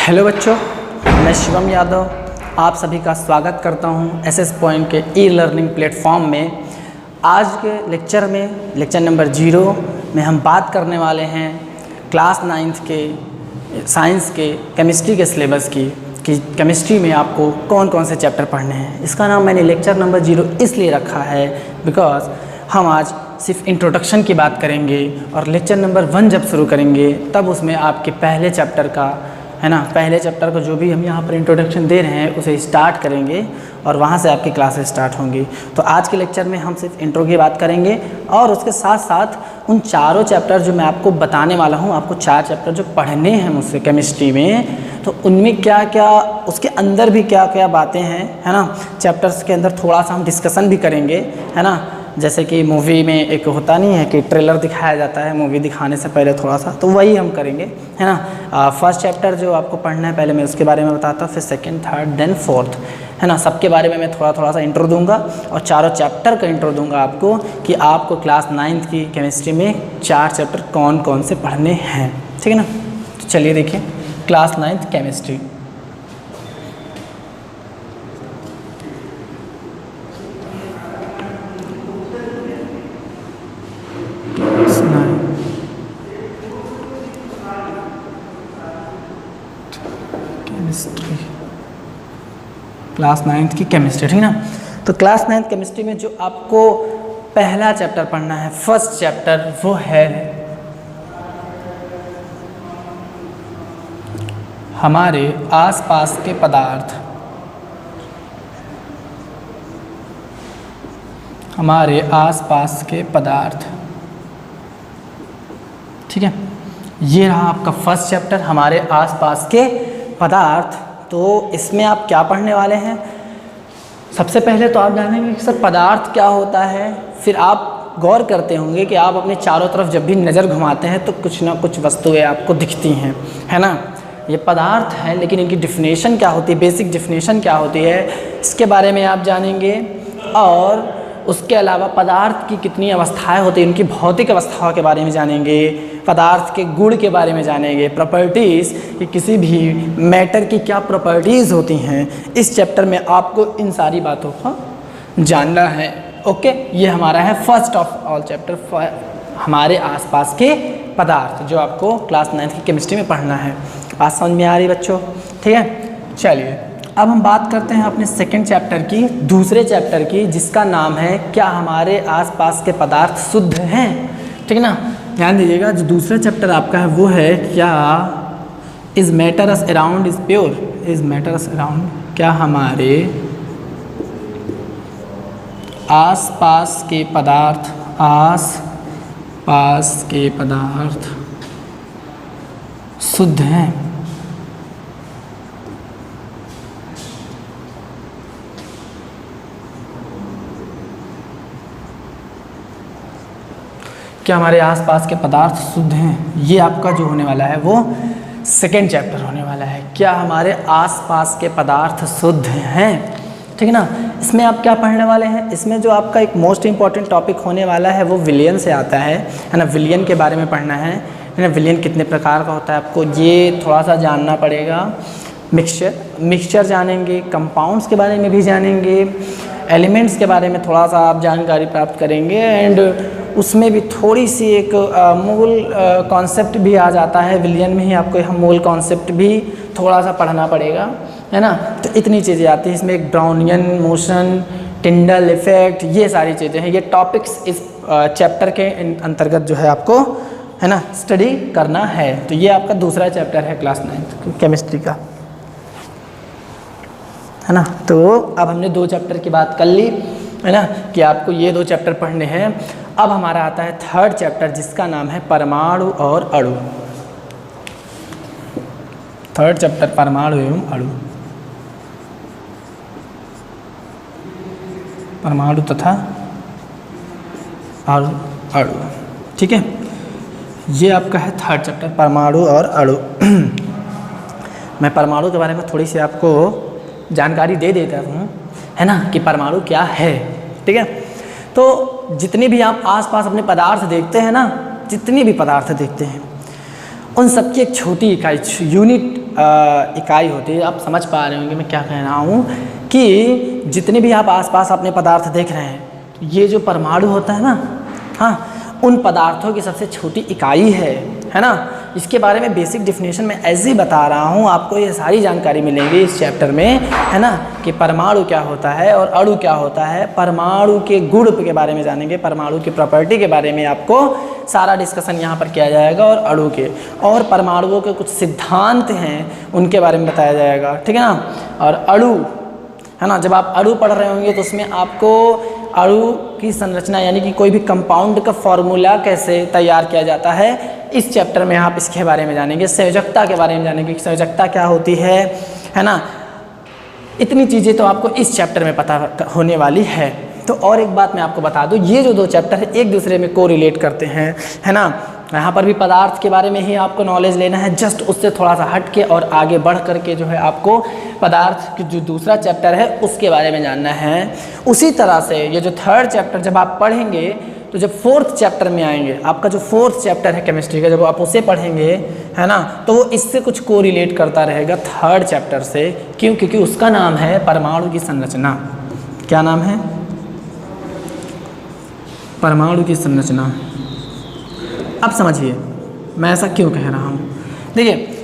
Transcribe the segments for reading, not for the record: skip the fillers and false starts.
Hello बच्चों, मैं शिवम यादव आप सभी का स्वागत करता हूं एसएस पॉइंट के ई लर्निंग प्लेटफॉर्म में। आज के लेक्चर में लेक्चर नंबर 0 में हम बात करने वाले हैं क्लास 9th के साइंस के केमिस्ट्री के सिलेबस की कि केमिस्ट्री में आपको कौन कौन से चैप्टर पढ़ने हैं। इसका नाम मैंने लेक्चर नंबर 0 इसलिए रखा है बिकॉज हम आज सिर्फ इंट्रोडक्शन की बात करेंगे और लेक्चर नंबर 1 जब शुरू करेंगे तब उसमें आपके पहले चैप्टर का है ना, पहले चैप्टर को जो भी हम यहाँ पर इंट्रोडक्शन दे रहे हैं उसे स्टार्ट करेंगे और वहाँ से आपकी क्लासेस स्टार्ट होंगी। तो आज के लेक्चर में हम सिर्फ इंट्रो की बात करेंगे और उसके साथ साथ उन चारों चैप्टर जो मैं आपको बताने वाला हूँ, आपको 4 चैप्टर जो पढ़ने हैं मुझसे केमिस्ट्री में, तो उनमें क्या क्या, उसके अंदर भी क्या क्या बातें हैं, है ना। चैप्टर्स के अंदर थोड़ा सा हम डिस्कशन भी करेंगे, है ना। जैसे कि मूवी में एक होता नहीं है कि ट्रेलर दिखाया जाता है मूवी दिखाने से पहले थोड़ा सा, तो वही हम करेंगे, है ना। फर्स्ट चैप्टर जो आपको पढ़ना है पहले मैं उसके बारे में बताता हूँ, फिर सेकंड, थर्ड, देन फोर्थ, है ना। सबके बारे में मैं थोड़ा सा इंट्रो दूंगा और चारों चैप्टर का इंट्रो दूंगा आपको कि आपको क्लास 9th की केमिस्ट्री में 4 चैप्टर कौन कौन से पढ़ने हैं, ठीक है ना। तो चलिए देखिए class 9th chemistry. Class 9th की केमिस्ट्री, ठीक ना। तो क्लास 9th केमिस्ट्री में जो आपको पहला चैप्टर पढ़ना है, फर्स्ट चैप्टर, वो है हमारे आसपास के पदार्थ। हमारे आसपास के पदार्थ, ठीक है। ये रहा आपका फर्स्ट चैप्टर, हमारे आसपास के पदार्थ। तो इसमें आप क्या पढ़ने वाले हैं? सबसे पहले तो आप जानेंगे कि सर पदार्थ क्या होता है। फिर आप गौर करते होंगे कि आप अपने चारों तरफ जब भी नज़र घुमाते हैं तो कुछ ना कुछ वस्तुएं आपको दिखती हैं, है ना। ये पदार्थ हैं, लेकिन इनकी डिफिनेशन क्या होती है, बेसिक डिफिनेशन क्या होती है, इसके बारे में आप जानेंगे। और उसके अलावा पदार्थ की कितनी अवस्थाएं होती हैं, उनकी भौतिक अवस्थाओं के बारे में जानेंगे, पदार्थ के गुण के बारे में जानेंगे, प्रॉपर्टीज़ कि किसी भी मैटर की क्या प्रॉपर्टीज़ होती हैं। इस चैप्टर में आपको इन सारी बातों को जानना है। ओके, ये हमारा है फर्स्ट ऑफ ऑल चैप्टर, हमारे आसपास के पदार्थ, जो आपको क्लास 9th की केमिस्ट्री में पढ़ना है। बात समझ में आ रही बच्चों, ठीक है। चलिए अब हम बात करते हैं अपने सेकंड चैप्टर की, दूसरे चैप्टर की, जिसका नाम है क्या हमारे आसपास के पदार्थ शुद्ध हैं, ठीक है ना। ध्यान दीजिएगा, जो दूसरा चैप्टर आपका है वो है क्या is matter us around is pure. Is matter us around, क्या हमारे आसपास के पदार्थ, आसपास के पदार्थ शुद्ध हैं। क्या हमारे आसपास के पदार्थ शुद्ध हैं। ये आपका जो होने वाला है वो सेकेंड चैप्टर होने वाला है, क्या हमारे आसपास के पदार्थ शुद्ध हैं, ठीक है ना। इसमें आप क्या पढ़ने वाले हैं, इसमें जो आपका एक मोस्ट इंपॉर्टेंट टॉपिक होने वाला है वो विलयन से आता है ना। विलयन के बारे में पढ़ना है ना। विलयन कितने प्रकार का होता है आपको ये थोड़ा सा जानना पड़ेगा। मिक्सचर जानेंगे, कंपाउंड्स के बारे में भी जानेंगे, एलिमेंट्स के बारे में थोड़ा सा आप जानकारी प्राप्त करेंगे एंड उसमें भी थोड़ी सी एक मूल कॉन्सेप्ट भी आ जाता है। विलयन में ही आपको हम मूल कॉन्सेप्ट भी थोड़ा सा पढ़ना पड़ेगा, है ना। तो इतनी चीज़ें आती हैं इसमें, एक ब्राउनियन मोशन, टिंडल इफेक्ट, ये सारी चीज़ें हैं। ये टॉपिक्स इस चैप्टर के अंतर्गत जो है आपको, है ना, स्टडी करना है। तो ये आपका दूसरा चैप्टर है क्लास 9th केमिस्ट्री का, है ना। तो अब हमने 2 चैप्टर की बात कर ली, है ना, कि आपको ये 2 चैप्टर पढ़ने हैं। अब हमारा आता है थर्ड चैप्टर, जिसका नाम है परमाणु और अणु। थर्ड चैप्टर परमाणु एवं अणु, परमाणु तथा अणु, ठीक है। ये आपका है थर्ड चैप्टर परमाणु और अणु। मैं परमाणु के बारे में थोड़ी सी आपको जानकारी दे देता हूँ, है ना, कि परमाणु क्या है, ठीक है। तो जितने भी आप आसपास अपने पदार्थ देखते हैं ना, जितने भी पदार्थ देखते हैं उन सबकी एक छोटी इकाई यूनिट इकाई होती है। आप समझ पा रहे होंगे मैं क्या कह रहा हूँ कि जितने भी आप आसपास अपने पदार्थ देख रहे हैं, ये जो परमाणु होता है ना, हाँ, उन पदार्थों की सबसे छोटी इकाई है ना। इसके बारे में बेसिक डेफिनेशन मैं ऐसे ही बता रहा हूँ, आपको ये सारी जानकारी मिलेंगी इस चैप्टर में, है ना, कि परमाणु क्या होता है और अणु क्या होता है। परमाणु के गुण के बारे में जानेंगे, परमाणु की प्रॉपर्टी के बारे में आपको सारा डिस्कशन यहाँ पर किया जाएगा, और अणु के और परमाणुओं के कुछ सिद्धांत हैं उनके बारे में बताया जाएगा, ठीक है ना। और अणु, है ना, जब आप अणु पढ़ रहे होंगे तो उसमें आपको अणु की संरचना यानी कि कोई भी कंपाउंड का फॉर्मूला कैसे तैयार किया जाता है, इस चैप्टर में आप इसके बारे में जानेंगे। संयोजकता के बारे में जानेंगे कि संयोजकता क्या होती है ना। इतनी चीज़ें तो आपको इस चैप्टर में पता होने वाली है। तो और एक बात मैं आपको बता दूं, ये जो दो चैप्टर है एक दूसरे में कोरिलेट करते हैं, है ना। यहाँ पर भी पदार्थ के बारे में ही आपको नॉलेज लेना है, जस्ट उससे थोड़ा सा हट के और आगे बढ़ करके जो है आपको पदार्थ की जो दूसरा चैप्टर है उसके बारे में जानना है। उसी तरह से ये जो थर्ड चैप्टर जब आप पढ़ेंगे तो जब फोर्थ चैप्टर में आएंगे, आपका जो फोर्थ चैप्टर है केमिस्ट्री का, जब आप उसे पढ़ेंगे, है ना, तो वो इससे कुछ कोरिलेट करता रहेगा थर्ड चैप्टर से। क्यों? क्योंकि उसका नाम है परमाणु की संरचना। क्या नाम है? परमाणु की संरचना। अब समझिए मैं ऐसा क्यों कह रहा हूँ। देखिए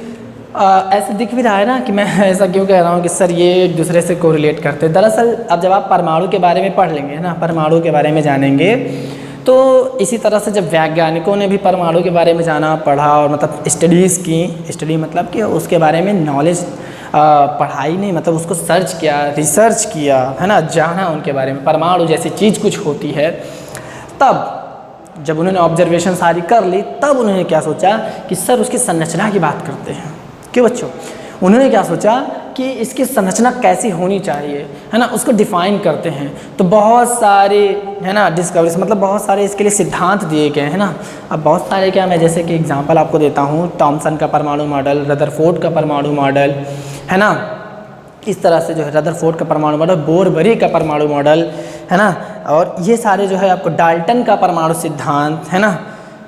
ऐसे दिख भी रहा है ना कि मैं ऐसा क्यों कह रहा हूँ कि सर ये एक दूसरे से कोरिलेट करते हैं। दरअसल अब जब आप परमाणु के बारे में पढ़ लेंगे, है ना, परमाणु के बारे में जानेंगे, तो इसी तरह से जब वैज्ञानिकों ने भी परमाणु के बारे में जाना, पढ़ा और मतलब स्टडीज़ की, स्टडी मतलब कि उसके बारे में नॉलेज, पढ़ाई नहीं मतलब उसको सर्च किया, रिसर्च किया, है ना, जाना उनके बारे में, परमाणु जैसी चीज़ कुछ होती है, तब जब उन्होंने ऑब्जर्वेशन सारी कर ली, तब उन्होंने क्या सोचा कि सर उसकी संरचना की बात करते हैं। क्यों बच्चों? उन्होंने क्या सोचा कि इसकी संरचना कैसी होनी चाहिए, है ना, उसको डिफाइन करते हैं। तो बहुत सारे, है ना, डिस्कवरीज मतलब बहुत सारे इसके लिए सिद्धांत दिए गए हैं ना। अब बहुत सारे क्या, मैं जैसे कि एग्जांपल आपको देता हूँ, थॉमसन का परमाणु मॉडल, रदरफोर्ड का परमाणु मॉडल, है ना, इस तरह से जो है रदरफोर्ड का परमाणु मॉडल, बोरबरी का परमाणु मॉडल, है ना, और ये सारे जो है आपको डाल्टन का परमाणु सिद्धांत, है ना,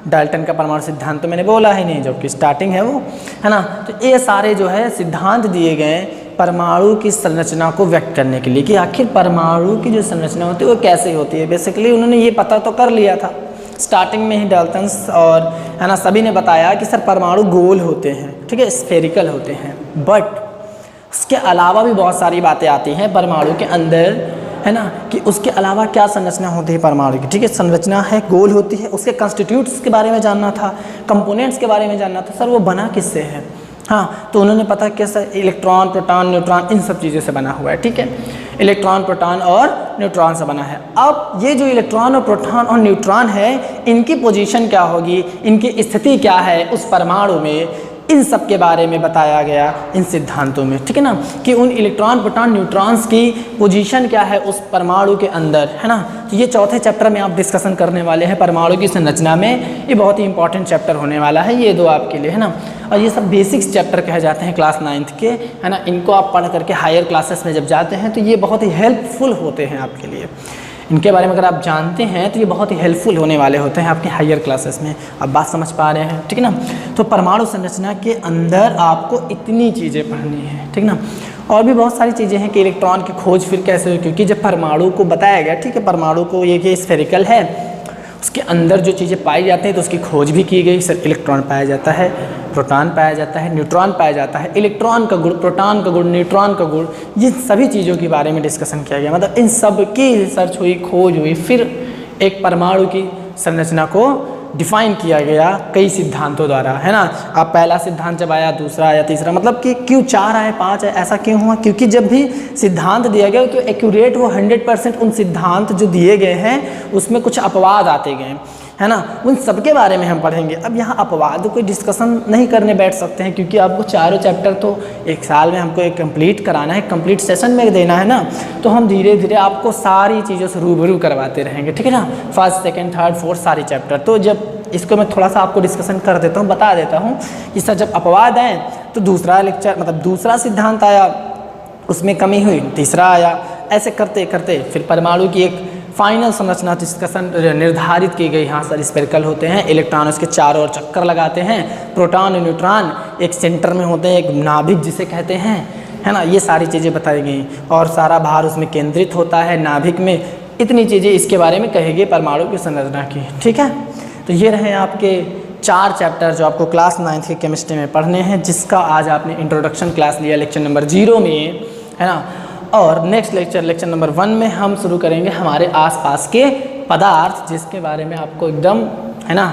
डाल्टन का परमाणु सिद्धांत तो मैंने बोला ही नहीं, जबकि स्टार्टिंग है वो, है ना। तो ये सारे जो है सिद्धांत दिए गए परमाणु की संरचना को व्यक्त करने के लिए कि आखिर परमाणु की जो संरचना होती है वो कैसे होती है। बेसिकली उन्होंने ये पता तो कर लिया था स्टार्टिंग में ही, डाल्टन और, है ना, सभी ने बताया कि सर परमाणु गोल होते हैं, ठीक है, स्फेरिकल होते हैं, बट उसके अलावा भी बहुत सारी बातें आती हैं परमाणु के अंदर, है ना, कि उसके अलावा क्या संरचना होती है परमाणु की। ठीक है, संरचना है, गोल होती है, उसके कंस्टिट्यूट्स के बारे में जानना था, कंपोनेंट्स के बारे में जानना था, सर वो बना किससे है। हाँ, तो उन्होंने पता कैसा, इलेक्ट्रॉन, प्रोटॉन, न्यूट्रॉन, इन सब चीज़ों से बना हुआ है। ठीक है, इलेक्ट्रॉन, प्रोटॉन और न्यूट्रॉन से बना है। अब ये जो इलेक्ट्रॉन और प्रोटॉन और न्यूट्रॉन है, इनकी पोजीशन क्या होगी, इनकी स्थिति क्या है उस परमाणु में, इन सब के बारे में बताया गया इन सिद्धांतों में। ठीक है ना, कि उन इलेक्ट्रॉन, प्रोटॉन, न्यूट्रॉन्स की पोजीशन क्या है उस परमाणु के अंदर, है ना। तो ये चौथे चैप्टर में आप डिस्कशन करने वाले हैं परमाणु की संरचना में। ये बहुत ही इंपॉर्टेंट चैप्टर होने वाला है ये दो आपके लिए, है ना। और ये सब बेसिक्स चैप्टर कहे जाते हैं क्लास 9th के, है ना। इनको आप पढ़ करके हायर क्लासेस में जब जाते हैं तो ये बहुत ही हेल्पफुल होते हैं आपके लिए। इनके बारे में अगर आप जानते हैं तो ये बहुत ही हेल्पफुल होने वाले होते हैं आपके हायर क्लासेस में। आप बात समझ पा रहे हैं, ठीक है ना। तो परमाणु संरचना के अंदर आपको इतनी चीज़ें पढ़नी है, ठीक ना। और भी बहुत सारी चीज़ें हैं कि इलेक्ट्रॉन की खोज फिर कैसे हुई, क्योंकि जब परमाणु को बताया गया, ठीक है, परमाणु को ये स्फेरिकल है, उसके अंदर जो चीज़ें पाई जाती हैं तो उसकी खोज भी की गई। सर इलेक्ट्रॉन पाया जाता है, प्रोटॉन पाया जाता है, न्यूट्रॉन पाया जाता है, इलेक्ट्रॉन का गुण, प्रोटॉन का गुण, न्यूट्रॉन का गुण, ये सभी चीज़ों के बारे में डिस्कशन किया गया। मतलब इन सब की रिसर्च हुई, खोज हुई, फिर एक परमाणु की संरचना को डिफाइन किया गया कई सिद्धांतों द्वारा, है ना। अब पहला सिद्धांत जब आया, दूसरा आया, तीसरा, मतलब कि क्यों 4 आए, 5 आए, ऐसा क्यों हुआ? क्योंकि जब भी सिद्धांत दिया गया तो एक्यूरेट वो 100% उन सिद्धांत जो दिए गए हैं उसमें कुछ अपवाद आते गए, है ना। उन सब के बारे में हम पढ़ेंगे। अब यहाँ अपवाद कोई डिस्कशन नहीं करने बैठ सकते हैं, क्योंकि आपको चारों चैप्टर तो एक साल में हमको एक कंप्लीट कराना है, कंप्लीट सेशन में देना है ना। तो हम धीरे धीरे आपको सारी चीज़ों से रूबरू करवाते रहेंगे, ठीक है ना। फर्स्ट, सेकंड, थर्ड, फोर्थ सारी चैप्टर। तो जब इसको मैं थोड़ा सा आपको डिस्कशन कर देता हूँ, बता देता हूँ कि सर जब अपवाद आए तो दूसरा लेक्चर, मतलब दूसरा सिद्धांत आया, उसमें कमी हुई, तीसरा आया, ऐसे करते करते फिर परमाणु की एक फाइनल संरचना जिसका निर्धारित की गई। यहाँ सर स्पेरिकल होते हैं, इलेक्ट्रॉन उसके चारों ओर चक्कर लगाते हैं, प्रोटॉन और न्यूट्रॉन एक सेंटर में होते हैं, एक नाभिक जिसे कहते हैं, है ना। ये सारी चीज़ें बताई गई और सारा भार उसमें केंद्रित होता है नाभिक में। इतनी चीज़ें इसके बारे में कहेगी परमाणु की संरचना की, ठीक है। तो ये रहे आपके 4 चैप्टर जो आपको क्लास 9th के केमिस्ट्री में पढ़ने हैं, जिसका आज आपने इंट्रोडक्शन क्लास लिया लेक्चर नंबर 0 में, है ना। और नेक्स्ट लेक्चर नंबर 1 में हम शुरू करेंगे हमारे आसपास के पदार्थ, जिसके बारे में आपको एकदम, है ना,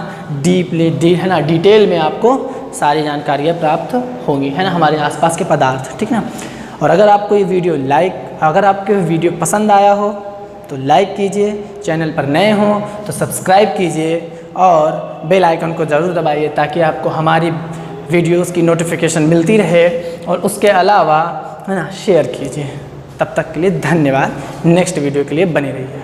है ना, डिटेल में आपको सारी जानकारियाँ प्राप्त होंगी, है ना, हमारे आसपास के पदार्थ, ठीक है ना। और अगर आपको ये वीडियो अगर आपको वीडियो पसंद आया हो तो लाइक कीजिए, चैनल पर नए हो तो सब्सक्राइब कीजिए और बेल आइकन को ज़रूर दबाइए ताकि आपको हमारी वीडियोस की नोटिफिकेशन मिलती रहे। और उसके अलावा, है ना, शेयर कीजिए। तब तक के लिए धन्यवाद। नेक्स्ट वीडियो के लिए बने रहिए।